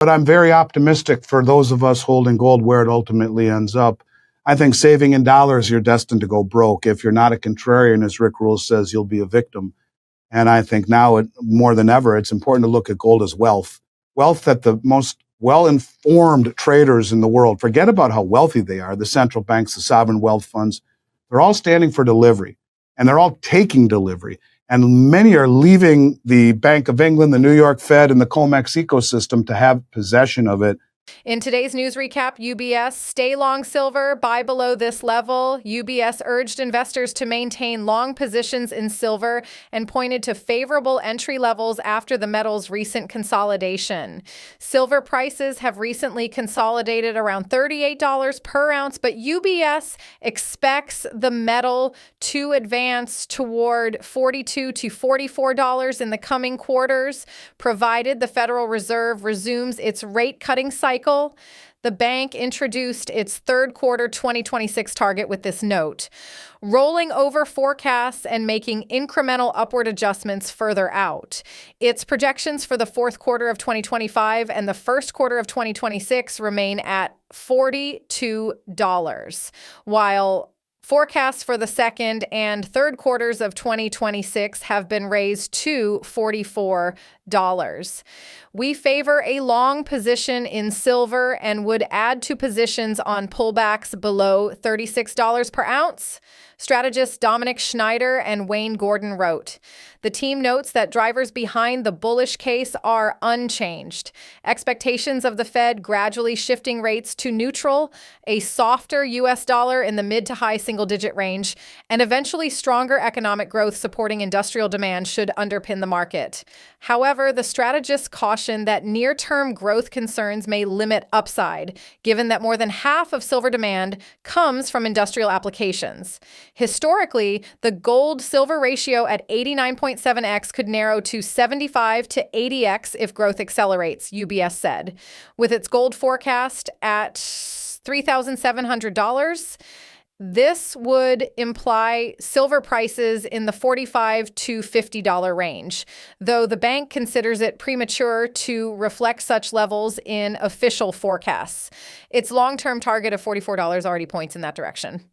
But I'm very optimistic for those of us holding gold where it ultimately ends up. I think saving in dollars, you're destined to go broke. If you're not a contrarian, as Rick Rule says, you'll be a victim. And I think now more than ever, it's important to look at gold as wealth. Wealth that the most well-informed traders in the world, forget about how wealthy they are, the central banks, the sovereign wealth funds, they're all standing for delivery. And they're all taking delivery. And many are leaving the Bank of England, the New York Fed, and the COMEX ecosystem to have possession of it. In today's news recap, UBS, stay long silver, buy below this level. UBS urged investors to maintain long positions in silver and pointed to favorable entry levels after the metal's recent consolidation. Silver prices have recently consolidated around $38 per ounce, but UBS expects the metal to advance toward $42 to $44 in the coming quarters, provided the Federal Reserve resumes its rate-cutting cycle. The bank introduced its third quarter 2026 target with this note, rolling over forecasts and making incremental upward adjustments further out. Its projections for the fourth quarter of 2025 and the first quarter of 2026 remain at $42, while forecasts for the second and third quarters of 2026 have been raised to $44. We favor a long position in silver and would add to positions on pullbacks below $36 per ounce, strategists Dominic Schneider and Wayne Gordon wrote. The team notes that drivers behind the bullish case are unchanged. Expectations of the Fed gradually shifting rates to neutral, a softer U.S. dollar in the mid to high single-digit range, and eventually stronger economic growth supporting industrial demand should underpin the market. However, the strategists caution that near-term growth concerns may limit upside, given that more than half of silver demand comes from industrial applications. Historically, the gold-silver ratio at 89.7x could narrow to 75 to 80x if growth accelerates, UBS said. With its gold forecast at $3,700, this would imply silver prices in the $45 to $50 range, though the bank considers it premature to reflect such levels in official forecasts. Its long-term target of $44 already points in that direction.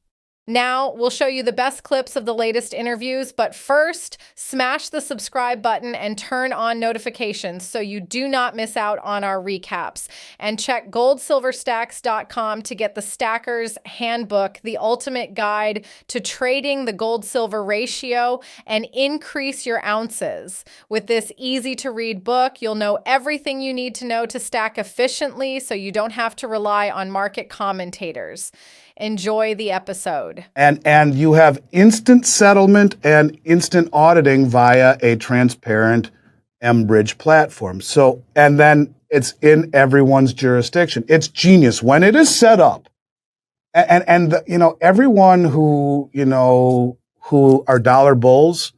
Now, we'll show you the best clips of the latest interviews, but first, smash the subscribe button and turn on notifications so you do not miss out on our recaps. And check goldsilverstacks.com to get the Stacker's Handbook, the ultimate guide to trading the gold-silver ratio and increase your ounces. With this easy-to-read book, you'll know everything you need to know to stack efficiently so you don't have to rely on market commentators. Enjoy the episode. And you have instant settlement and instant auditing via a transparent mBridge platform. So, and then it's in everyone's jurisdiction. It's genius when it is set up. And everyone who are dollar bulls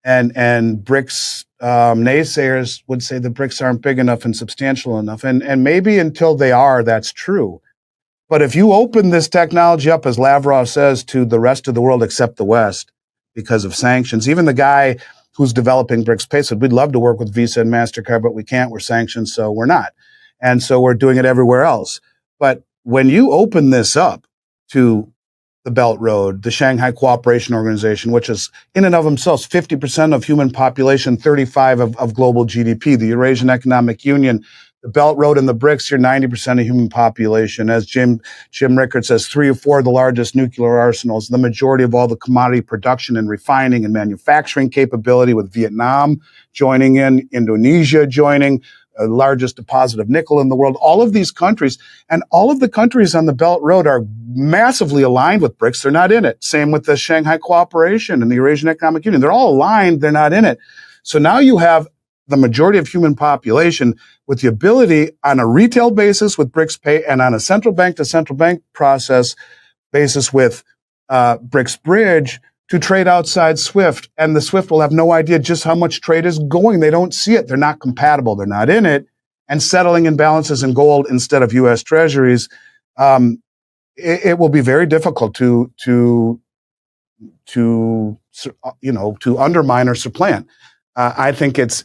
and BRICS naysayers would say the BRICS aren't big enough and substantial enough. And maybe until they are, that's true. But if you open this technology up, as Lavrov says, to the rest of the world except the West because of sanctions, even the guy who's developing BRICS Pay said, we'd love to work with Visa and MasterCard, but we can't. We're sanctioned, so we're not. And so we're doing it everywhere else. But when you open this up to the Belt Road, the Shanghai Cooperation Organization, which is in and of themselves 50% of human population, 35% of global GDP, the Eurasian Economic Union, the Belt Road and the BRICS, you're 90% of human population. As Jim Rickard says, 3 or 4 of the largest nuclear arsenals, the majority of all the commodity production and refining and manufacturing capability, with Vietnam joining in, Indonesia joining, the largest deposit of nickel in the world. All of these countries, and all of the countries on the Belt Road are massively aligned with BRICS. They're not in it. Same with the Shanghai Cooperation and the Eurasian Economic Union. They're all aligned. They're not in it. So now you have the majority of human population with the ability on a retail basis with BRICS Pay and on a central bank to central bank process basis with BRICS Bridge to trade outside SWIFT. And the SWIFT will have no idea just how much trade is going. They don't see it. They're not compatible. They're not in it. And settling imbalances in gold instead of U.S. Treasuries, it will be very difficult to undermine or supplant. I think it's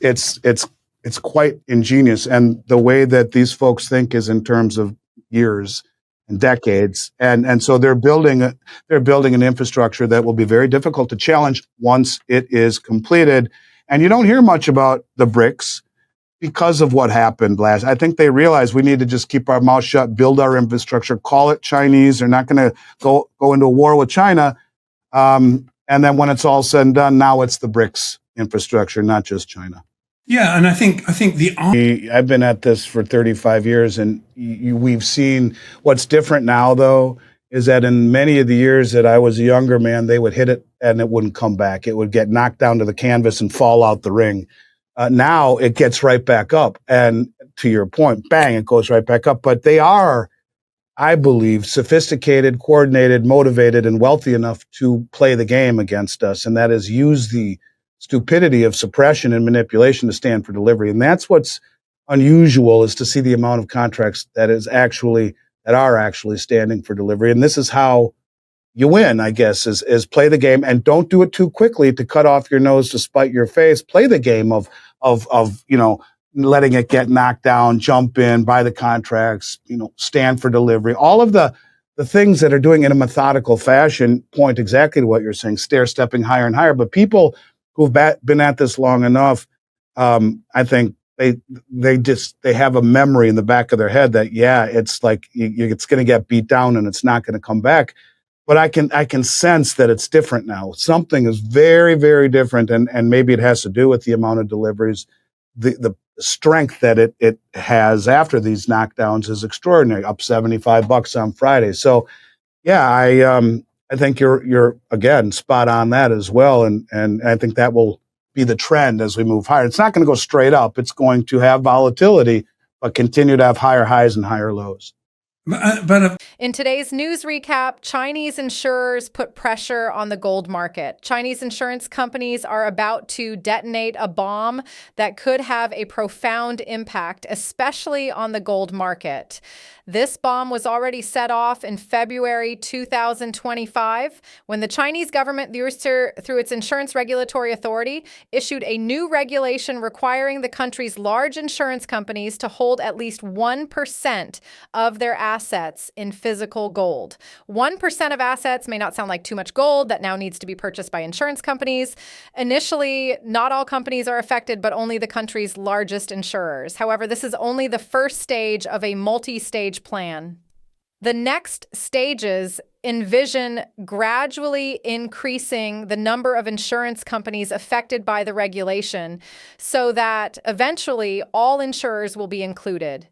it's quite ingenious. And the way that these folks think is in terms of years and decades. And so they're building an infrastructure that will be very difficult to challenge once it is completed. And you don't hear much about the BRICS because of what happened last. I think they realize we need to just keep our mouth shut, build our infrastructure, call it Chinese. They're not going to go into a war with China. And then when it's all said and done, now it's the BRICS infrastructure, not just China. Yeah, and I think I've been at this for 35 years, and we've seen what's different now, though, is that in many of the years that I was a younger man, they would hit it and it wouldn't come back. It would get knocked down to the canvas and fall out the ring. Now it gets right back up, and to your point, bang, it goes right back up. But they are, I believe, sophisticated, coordinated, motivated, and wealthy enough to play the game against us, and that is use the stupidity of suppression and manipulation to stand for delivery. And that's what's unusual, is to see the amount of contracts that are actually standing for delivery. And this is how you win, I guess, is play the game, and don't do it too quickly to cut off your nose to spite your face. Play the game of letting it get knocked down, jump in, buy the contracts, stand for delivery. All of the things that are doing in a methodical fashion point exactly to what you're saying, stair-stepping higher and higher. But people who've been at this long enough, I think they have a memory in the back of their head that, yeah, it's like it's going to get beat down and it's not going to come back. But I can sense that it's different now. Something is very, very different, and maybe it has to do with the amount of deliveries. The strength that it has after these knockdowns is extraordinary. Up $75 on Friday. So, yeah, I think you're again spot on that as well, and I think that will be the trend as we move higher. It's not going to go straight up. It's going to have volatility, but continue to have higher highs and higher lows. In today's news recap, Chinese insurers put pressure on the gold market. Chinese insurance companies are about to detonate a bomb that could have a profound impact, especially on the gold market. This bomb was already set off in February 2025 when the Chinese government, through its Insurance Regulatory Authority, issued a new regulation requiring the country's large insurance companies to hold at least 1% of their assets in physical gold. 1% of assets may not sound like too much gold that now needs to be purchased by insurance companies. Initially, not all companies are affected, but only the country's largest insurers. However, this is only the first stage of a multi-stage plan. The next stages envision gradually increasing the number of insurance companies affected by the regulation so that eventually all insurers will be included.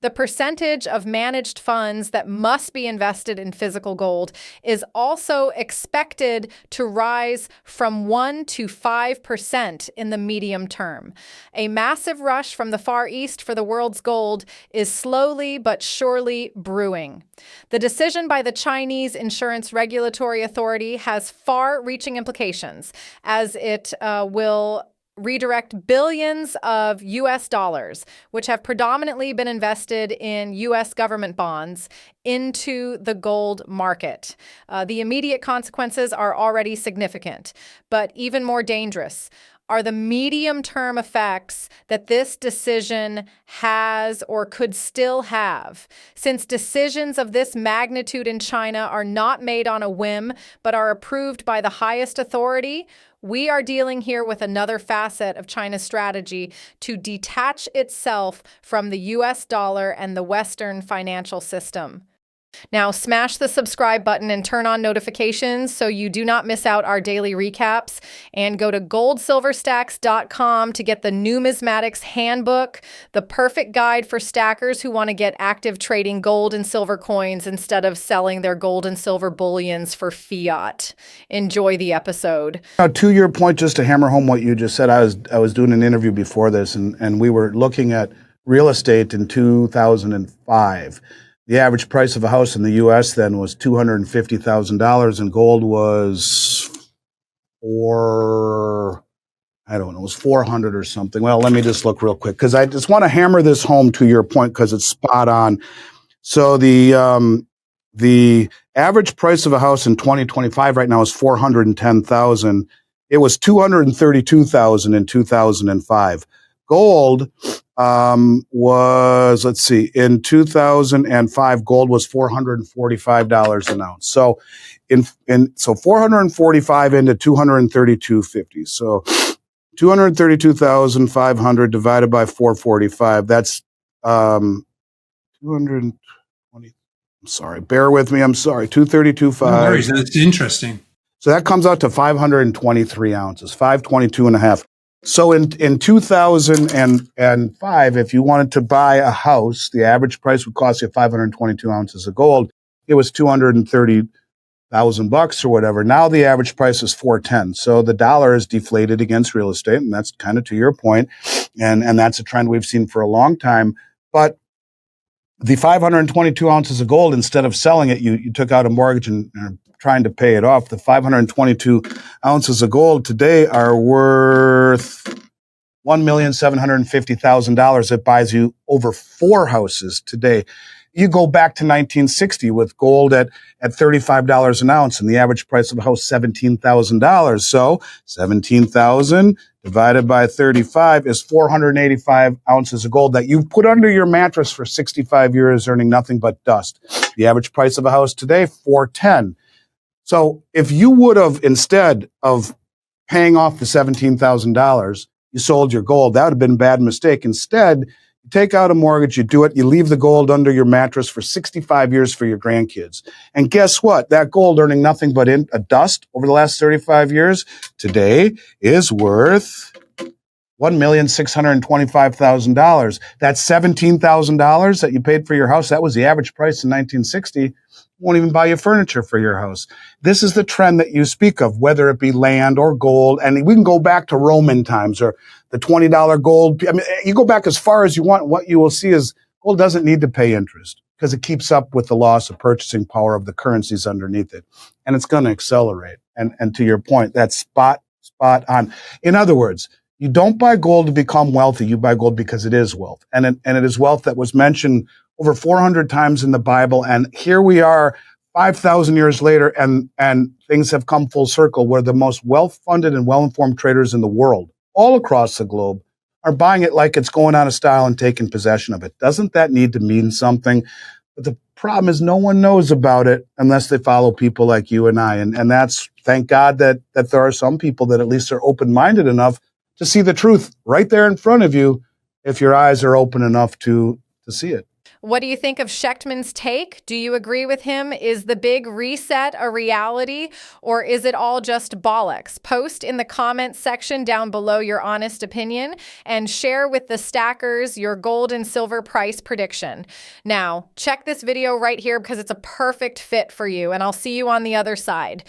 The percentage of managed funds that must be invested in physical gold is also expected to rise from 1% to 5% in the medium term. A massive rush from the Far East for the world's gold is slowly but surely brewing. The decision by the Chinese Insurance Regulatory Authority has far-reaching implications, as it will redirect billions of US dollars, which have predominantly been invested in US government bonds, into the gold market. The immediate consequences are already significant, but even more dangerous are the medium-term effects that this decision has or could still have. Since decisions of this magnitude in China are not made on a whim, but are approved by the highest authority, we are dealing here with another facet of China's strategy to detach itself from the US dollar and the Western financial system. Now, smash the subscribe button and turn on notifications so you do not miss out our daily recaps. And go to goldsilverstacks.com to get the Numismatics Handbook, the perfect guide for stackers who want to get active trading gold and silver coins instead of selling their gold and silver bullions for fiat. Enjoy the episode. Now, to your point, just to hammer home what you just said, I was doing an interview before this, and we were looking at real estate in 2005. The average price of a house in the U.S. then was $250,000, and gold was it was 400 or something. Well, let me just look real quick because I just want to hammer this home to your point because it's spot on. So the average price of a house in 2025 right now is $410,000. It was $232,000 in 2005. gold was, let's see, in 2005, gold was $445 an ounce. So so 445 into 232.50. So 232,500 divided by 445. That's 220. I'm sorry. Bear with me. I'm sorry. 232.5. No worries. That's interesting. So that comes out to 523 ounces, 522 and a half. So in 2005, if you wanted to buy a house, the average price would cost you 522 ounces of gold. It was $230,000 or whatever. Now the average price is 410. So the dollar is deflated against real estate, and that's kind of to your point, and that's a trend we've seen for a long time. But the 522 ounces of gold, instead of selling it, you took out a mortgage and trying to pay it off. The 522 ounces of gold today are worth $1,750,000. It buys you over 4 houses today. You go back to 1960 with gold at $35 an ounce and the average price of a house $17,000. So 17,000 divided by 35 is 485 ounces of gold that you've put under your mattress for 65 years, earning nothing but dust. The average price of a house today, $410. So if you would have, instead of paying off the $17,000, you sold your gold, that would have been a bad mistake. Instead, you take out a mortgage, you do it, you leave the gold under your mattress for 65 years for your grandkids. And guess what? That gold, earning nothing but a dust over the last 35 years, today is worth $1,625,000. That's $17,000 that you paid for your house. That was the average price in 1960. Won't even buy you furniture for your house. This is the trend that you speak of, whether it be land or gold. And we can go back to Roman times or the $20 gold. I mean, you go back as far as you want. What you will see is gold doesn't need to pay interest because it keeps up with the loss of purchasing power of the currencies underneath it. And it's going to accelerate. And to your point, that's spot on. In other words, you don't buy gold to become wealthy. You buy gold because it is wealth. And it is wealth that was mentioned over 400 times in the Bible. And here we are 5,000 years later, and things have come full circle where the most well-funded and well-informed traders in the world, all across the globe, are buying it like it's going out of style and taking possession of it. Doesn't that need to mean something? But the problem is no one knows about it unless they follow people like you and I. And that's, thank God that there are some people that at least are open-minded enough to see the truth right there in front of you if your eyes are open enough to see it. What do you think of Schectman's take? Do you agree with him? Is the big reset a reality, or is it all just bollocks? Post in the comments section down below your honest opinion and share with the stackers your gold and silver price prediction. Now, check this video right here because it's a perfect fit for you, and I'll see you on the other side.